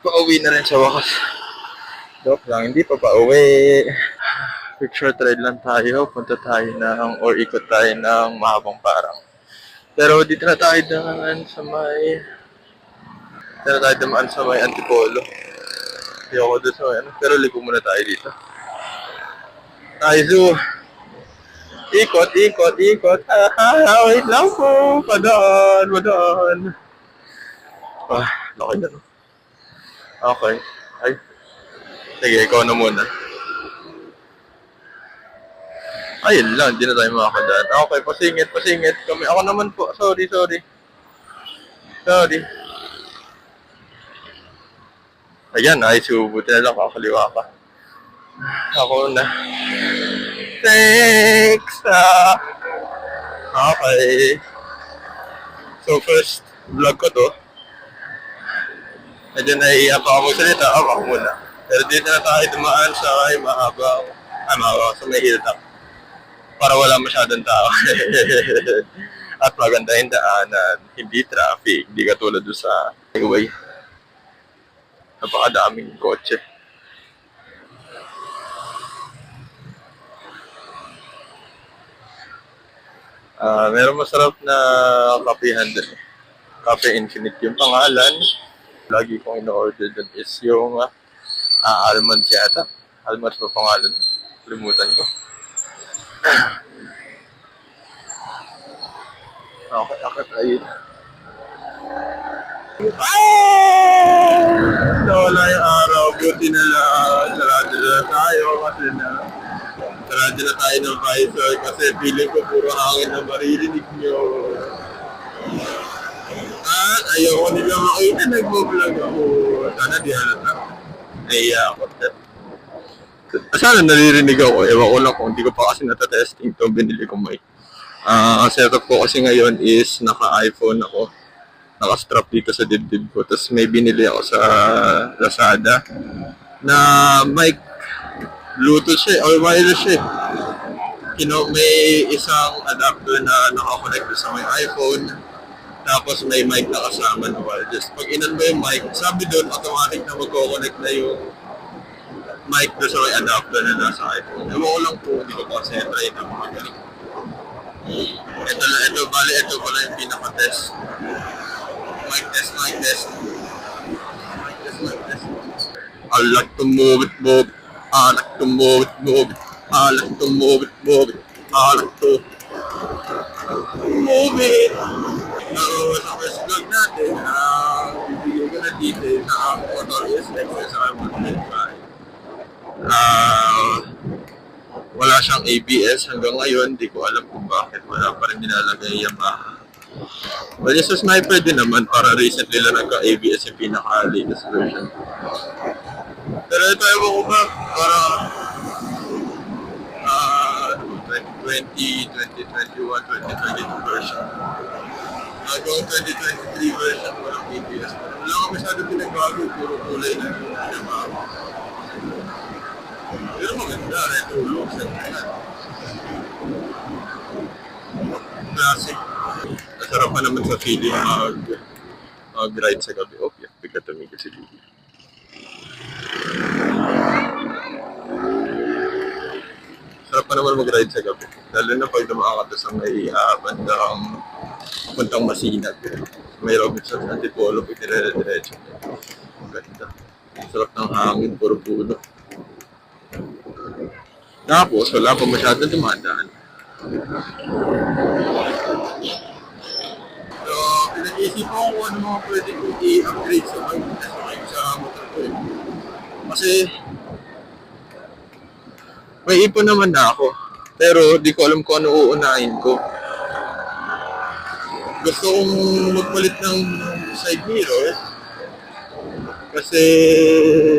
Pauwi na rin sa wakas. Joke lang, hindi pa pauwi. Picture trail lang tayo. Punta tayo ng, or ikot tayo ng mahabang parang. Pero dito na tayo dumaan sa may, dito na tayo dumaan sa may Antipolo. Hindi ako doon sa may ano. Pero ligo muna tayo dito. Tayo zoo. Ikot, ikot, ikot. Wait lang po. Padaan, padaan. Laki na no. Okay. Ay, sige, ikaw na muna. Ayun lang, hindi na tayo makakadaan. Okay, pasingit, pasingit. Kami, ako naman po. Sorry, sorry. Sorry. Ayan, ay, subuti na lang. Kakaliwa ka. Ako na. Thanks! Okay. So, first vlog ko to. Medyo naiiyak ako magsalita. Ako muna. Pero dito na tayo dumaan sa may mahabang, sa may hilltop. Para wala masyadong tao. At maganda yung daanan. Hindi traffic. Hindi katulad doon sa highway. Napakadaming kotse. Meron masarap na kapihan dun. Cafe Infinite yung pangalan. Lagi kong in-order dun is yung almonds yata. Almonds pa pangalan. Limutan ko. Okay, okay tayo. Nawala yung araw. Buti na lang. Sarado na tayo kasi sarado na tayo ng visor kasi feeling ko puro hangin na maririnig nyo. At ayoko nila makita, nagbo-vlog ako. Sana di halata. Naiya ako. Sana naririnig ako. Ewan ko lang kung hindi ko pa kasi natatesting itong binili ko mic. Ang setup ko kasi ngayon is naka-iPhone ako. Naka-strap dito sa dibdib ko. Tapos may binili ako sa Lazada na mic. Bluetooth siya or wireless siya. May isang adapter na nakakonect sa may iPhone. Tapos may mic na kasama na wireless. Pag inan mo yung mic, sabi doon automatic na magkoconnect na yung mic doon sa may adapter na nasa iPhone. Ewan ko lang po, hindi ko pa kasi try na magaling. Ito pala yung pinaka-test. Mic test, mic test. Mic test, mic test. I like to move it, move it. I like to move it, move it. I like to move it, move it. I like to move it. Sa first vlog natin, bibigyan ko na detail na ang motor is XSR 125. Wala siyang ABS hanggang ngayon, di ko alam kung bakit wala pa rin nilalagay Yamaha. Well, yung sa Sniper din naman, para recently lang nagka-ABS yung pinaka-latest version. Pero ito, ewan ko ba, para 2020, 2021, 2022 version. Hanggang 2023 version, walang ABS. Wala ka masyado pinagbago, puro kulay na yung Yamaha. Pero maganda, retro looks and classic. Masarap pa naman sa feeling mag-ride sa gabi. Oh, yeah, bigla tumigil si Lili. Sarap pa naman mag-ride sa gabi. Lalo na pag dumaan ka sa may bandang puntang Masinag. May Robinson Antipolo, pag nire-diretso. Ganda. Sarap ng hangin, puro puno. Tapos, wala pa masyadong dumadaan. So, pinag-iisip ko kung ano mga pwede kong i-upgrade sa motor ko eh. Kasi, may ipon naman na ako. Pero, di ko alam kung ano uunahin ko. Gusto kong magpalit ng side mirror. Kasi,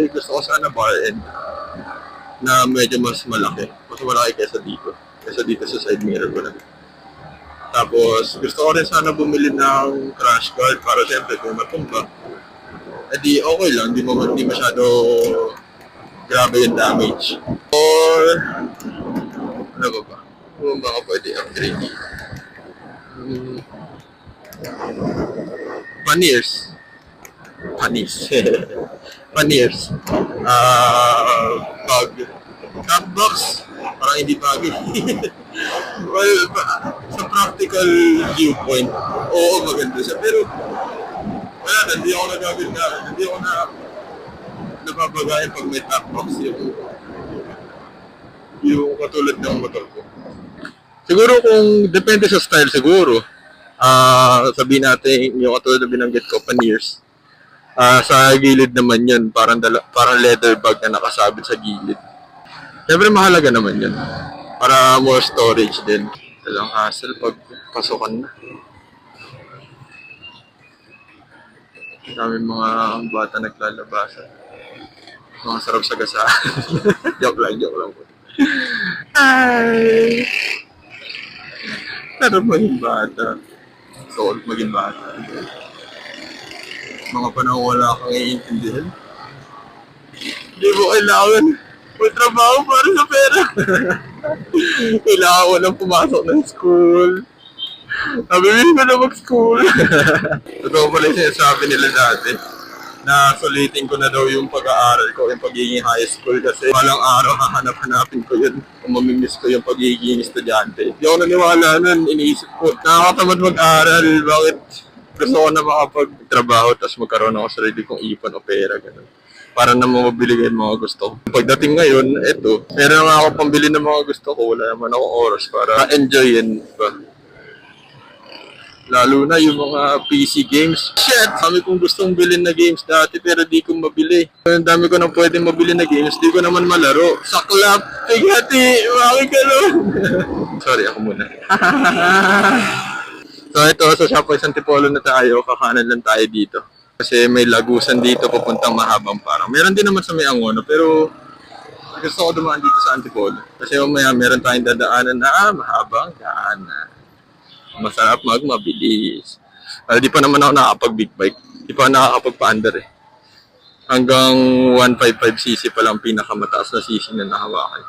gusto ko sana bar end na medyo mas malaki. Mas malaki kaysa dito. Kaysa dito sa side mirror ko na. Tapos, gusto ko rin sana bumili ng crash guard para siyempre kung matumba. Eh di okay lang, di masyado grabe yung damage. Or, ano ba? Kung baka pwede upgrade. Panniers. panis. Paniers. Pag Capbox, parang hindi bagay. Well, sa practical viewpoint, oo, maganda siya. Pero, wala na, hindi ako nagagamit. Hindi ako napapagayan pag may top box yung katulad ng motor ko. Siguro kung depende sa style siguro, sabihin natin yung katulad na binanggit ko, Paniers. Sa gilid naman yun, parang leather bag na nakasabit sa gilid. Siyempre mahalaga naman yun. Para more storage din. Talang hassle pag pasukan na. Dami mga bata naglalabasan. Mga sarap sa gasaan. Joke lang po. Ay! Sarap maging bata. Sold maging bata. Mga panahon wala kang iintindihan. Hindi mo kailangan may trabaho para sa pera. Kailangan ko lang pumasok ng school. Nabibili ko na mag-school. Totoo pala yung sinasabi nila dati na sulitin ko na daw yung pag-aaral ko, yung pagiging high school kasi walang araw hahanap-hanapin ko yun kung mamimiss ko yung pagiging estudyante. Hindi ako naniwala nun, iniisip ko, nakakatamad mag-aaral, bakit gusto ko na makapag-trabaho tapos magkaroon ako sarili kong ipon o pera, gano'n. Para na mabili yung mga gusto ko. Pagdating ngayon, eto, meron nga ako pambili ng mga gusto ko, wala naman ako oras para enjoyin pa. Lalo na yung mga PC games. Shit! Dami kong gustong bilhin na games dati pero di ko mabili. Ang dami ko nang pwedeng mabili na games, di ko naman malaro. Saklap! Pigati! Bakit gano'n? Sorry, ako muna. So ito, sa Shopwise Antipolo na tayo, kakanan lang tayo dito. Kasi may lagusan dito papuntang Mahabang Parang. Meron din naman sa May Angono, pero gusto ko dumaan dito sa Antipolo. Kasi umaya meron tayong dadaanan na mahabang daanan. Masarap mabilis. Di pa naman ako nakakapag-big bike. Di pa nakakapag-pa-under eh. Hanggang 155cc pa lang pinakamataas na cc na nahawakan.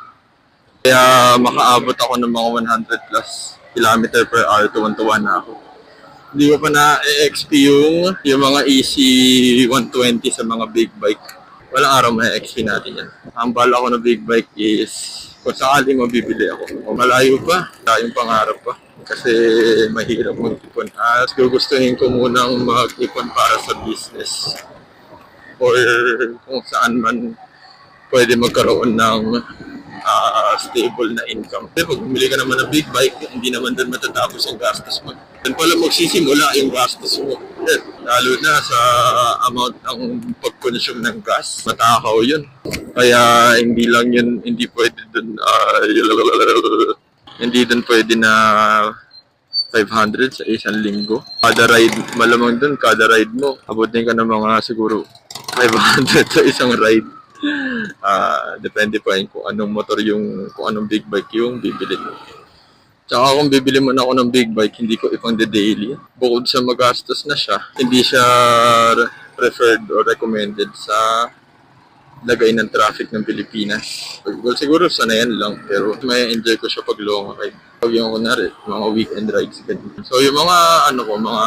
Kaya makaabot ako ng mga 100 plus kilometer per hour, tuwan-tuwa na ako. Hindi ko pa na-XP yung mga easy 120 sa mga big bike. Walang araw ma-XP natin yan. Ang bala ko ng big bike is kung sakaling mabibili ako. O malayo pa, tayong pangarap pa. Kasi mahirap mag-ipon. At gugustuhin ko munang mag-ipon para sa business. Or kung saan man pwede magkaroon ng stable na income. Pero pag bumili ka naman ng big bike, hindi naman doon matatapos ang gastos mo. Doon pala magsisimula yung gastos mo. Lalo na sa amount ng pag-consume ng gas. Matakaw yun. Kaya hindi lang yun, hindi pwede doon, hindi doon pwede na 500 sa isang linggo. Kada ride, malamang doon, kada ride mo, abutin ka ng mga siguro 500 sa isang ride. Depende pa yun kung anong motor kung anong big bike yung bibili mo. Tsaka kung bibili mo na ako ng big bike, hindi ko ipang daily. Bukod sa magastos na siya, hindi siya preferred or recommended sa lagay ng traffic ng Pilipinas. Well, siguro sanayan lang, pero may enjoy ko siya pag long ride. Pag yung kunwari, mga weekend rides, ganyan. So yung mga mga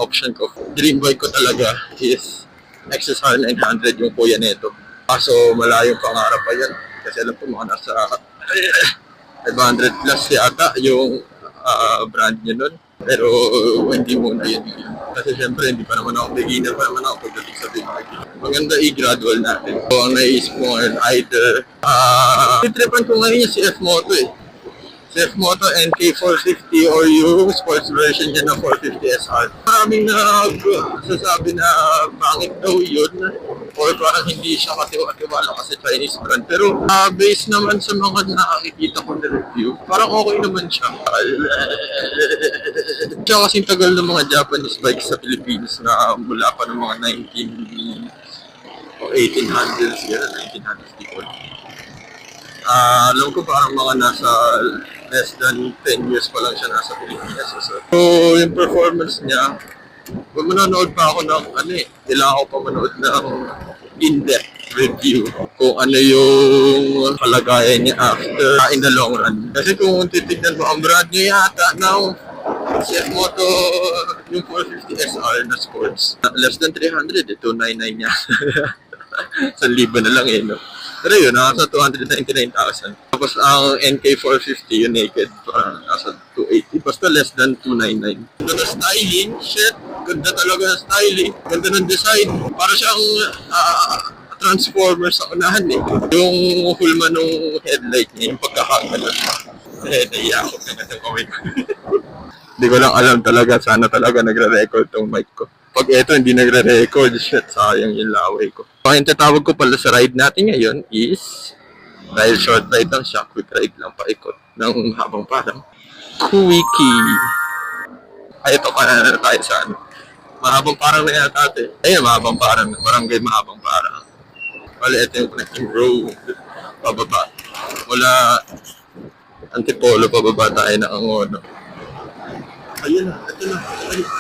option ko, dream bike ko talaga is XSR 900, yung Kuya Neto. Kaso malayong pangarap pa yan. Kasi alam ko mga nasa 500 plus yata yung brand niya nun. Pero hindi muna yun. Kasi syempre hindi pa naman ako beginner pa naman ako pagdating sa big bike. Maganda i-gradual natin. So ang naisip ko ngayon either titripan ko ngayon yung CF Moto eh. CF Moto NK450 or yung sports version niya na 450 SR. Maraming nagsasabi na pangit daw yun or parang hindi siya katiwala kasi Chinese brand. Pero based naman sa mga nakakikita ko na review, parang okay naman siya. Siya kasing tagal ng mga Japanese bikes sa Pilipinas na mula pa ng mga 19 o 1800s yan, 1900s di ko. Alam ko parang mga nasa less than 10 years pa lang siya nasa Pilipinas. So yung performance niya, kung manonood pa ako ng kailangan ko pa manood ng in-depth review kung ano yung kalagayan niya after in the long run. Kasi kung titignan mo, ang brand niya yata ng CF Moto, yung 450 SR na sports. Less than 300, 299 niya. 1,000 na lang eh, no? Pero yun, nasa 299,000. Tapos ang NK450, yung naked, nasa 280. Basta less than 299. Ganda na styling, shit. Ganda talaga na styling. Ganda ng design. Para siyang Transformers sa unahan eh. Yung hulma nung headlight niya, yung pagkakagalan. Naiyak ako naman yung kamay ko. Hindi ko lang alam talaga, sana talaga nagre-record tong mic ko. Pag ito hindi nagre-record, shit, sayang yung laway ko. Ang tatawag ko pala sa ride natin ngayon is, dahil short ride lang siya, quick ride lang paikot ng habang parang quickie. Ay, ito ka na tayo sa ano. Mahabang parang na yata ito eh. Ayun, mahabang parang, barangay mahabang parang. Bali, ito yung connecting road. Pababa. Wala Antipolo, pababa tayo ng Angono. Ayun na, ito na. Ayun.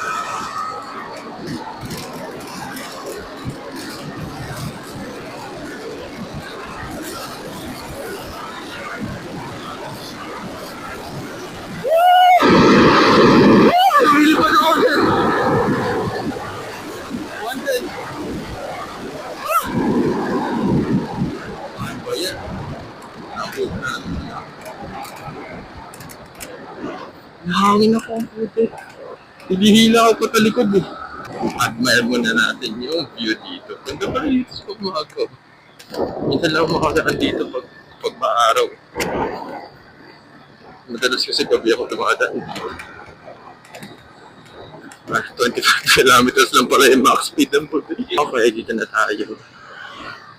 Really ba na order? Wanted. Ano ba yan? Ako na. Nahangin ako ang puti. Hinihila ako patalikod eh. Admire muna natin yung view dito. Ganda pa rin dito sa pagmagaw. Minsan lang makagaan dito pag maaraw. Madalas kasi gabi ako dumadaan dito. 25 kilometers lang pala yung max speed ng puti. Okay, dito na tayo.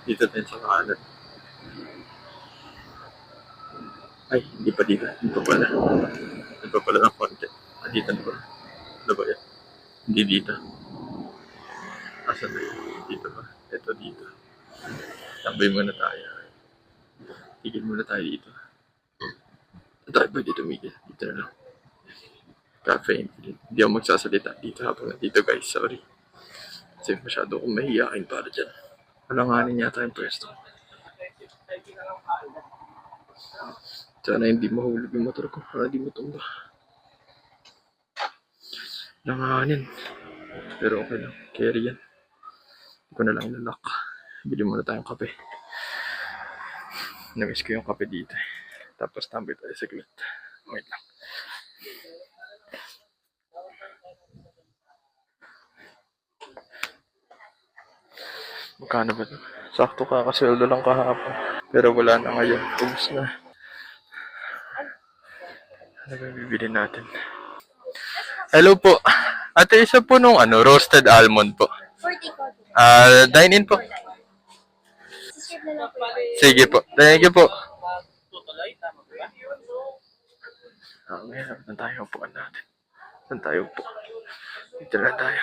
Dito tayo sa kanan. Ay, hindi pa dito. Dito pala. Dito pala ng konti. Dito na ba? Ano ba yan? Hindi dito. Asan na yun? Dito ba? Ito dito. Tambay muna tayo. Tigil muna tayo dito. Tayo ba dito, Miguel? Dito na lang. Cafe. Hindi ako magsasalita dito habang nandito, guys. Sorry. Kasi masyado akong mahihain para dyan. Alanganin yata yung pwesto. Sana hindi mahulog yung motor ko. Para di mo tumba. Langanin. Pero okay lang. Carry yan. Hindi ko na lang lalak. Bili muna tayong kape. Namiss ko yung kape dito. Tapos tambay tayo sa glit. Wait lang. Magkano ba ito? Sakto kakasweldo lang kahapon. Pero wala na ngayon. Ubus na. Ano ba bibili natin? Hello po. Ate, isa po nung roasted almond po. 40 po. Dine-in po. Subscribe na lang po. Sige po. Thank you po. Ngayon, saan tayo upuan natin? Saan tayo po? Dito na tayo.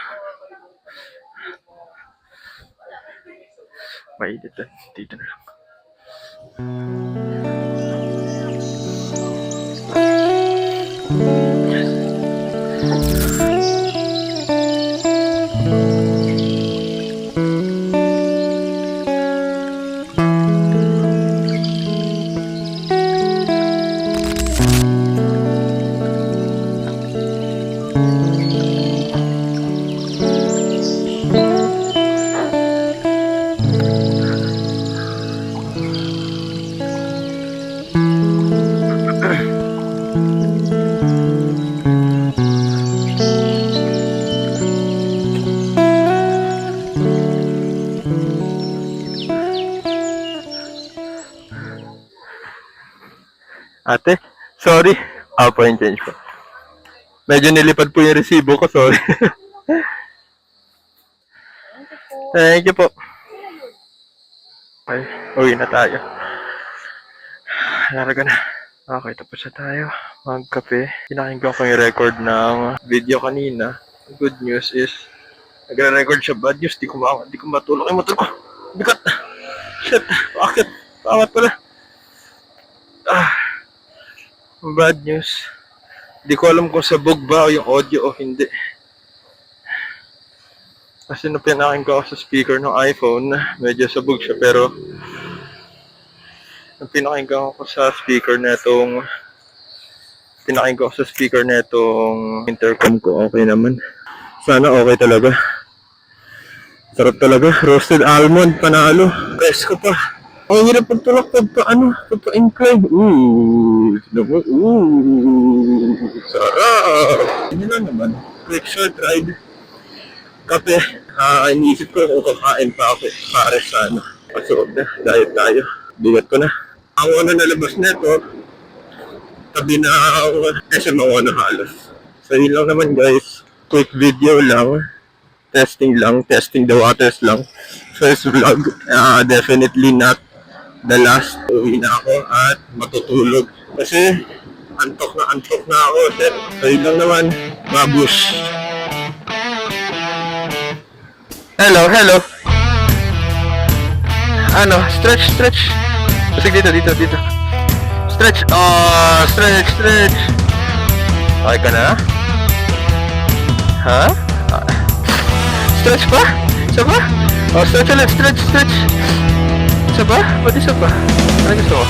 Mainit lang. Dito na lang. Ate, sorry. Po yung change po. Medyo nilipad po yung resibo ko, sorry. Thank you po. Ay, uwi na tayo. Larga na. Okay, tapos na tayo. Magkape. Pinakinggan ko yung record ng video kanina. Good news is, nagre-record siya. Bad news, di ko matulog yung motor ko. Bigat. Shit, bakit? Pangat pala. Bad news. Di ko alam kung sabog ba o yung audio o hindi. Kasi nung pinakain ko ako sa speaker ng iPhone, medyo sabog siya. Pero nung pinakain ko sa speaker na itong Pinakin ko sa speaker na itong intercom ko. Okay naman. Sana okay talaga. Sarap talaga. Roasted almond, panalo. Best ko pa. Ang hirap pagtulak pagpa-incline. Sarap. Yun lang naman. Quick short ride. Kape. Iniisip ko kung kakain pa ako. Pare sana. Pasok na. Diet tayo. Bigat ko na. Ang nalabas nito, tabi na SM ako halos. So yun lang naman guys. Quick video lang. Testing the waters lang. First vlog. Definitely not the last. Uwi na ako at matutulog. Kasi antok na ako. So yun lang naman. Mabush. Hello. Ano? Stretch. Sige, dito. Stretch. Stretch. Okay ka na? Ha? Stretch pa? Isa pa? Stretch ulit. Stretch. Isa pa? Ba't isa pa? Ano gusto mo?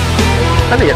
Ano yan?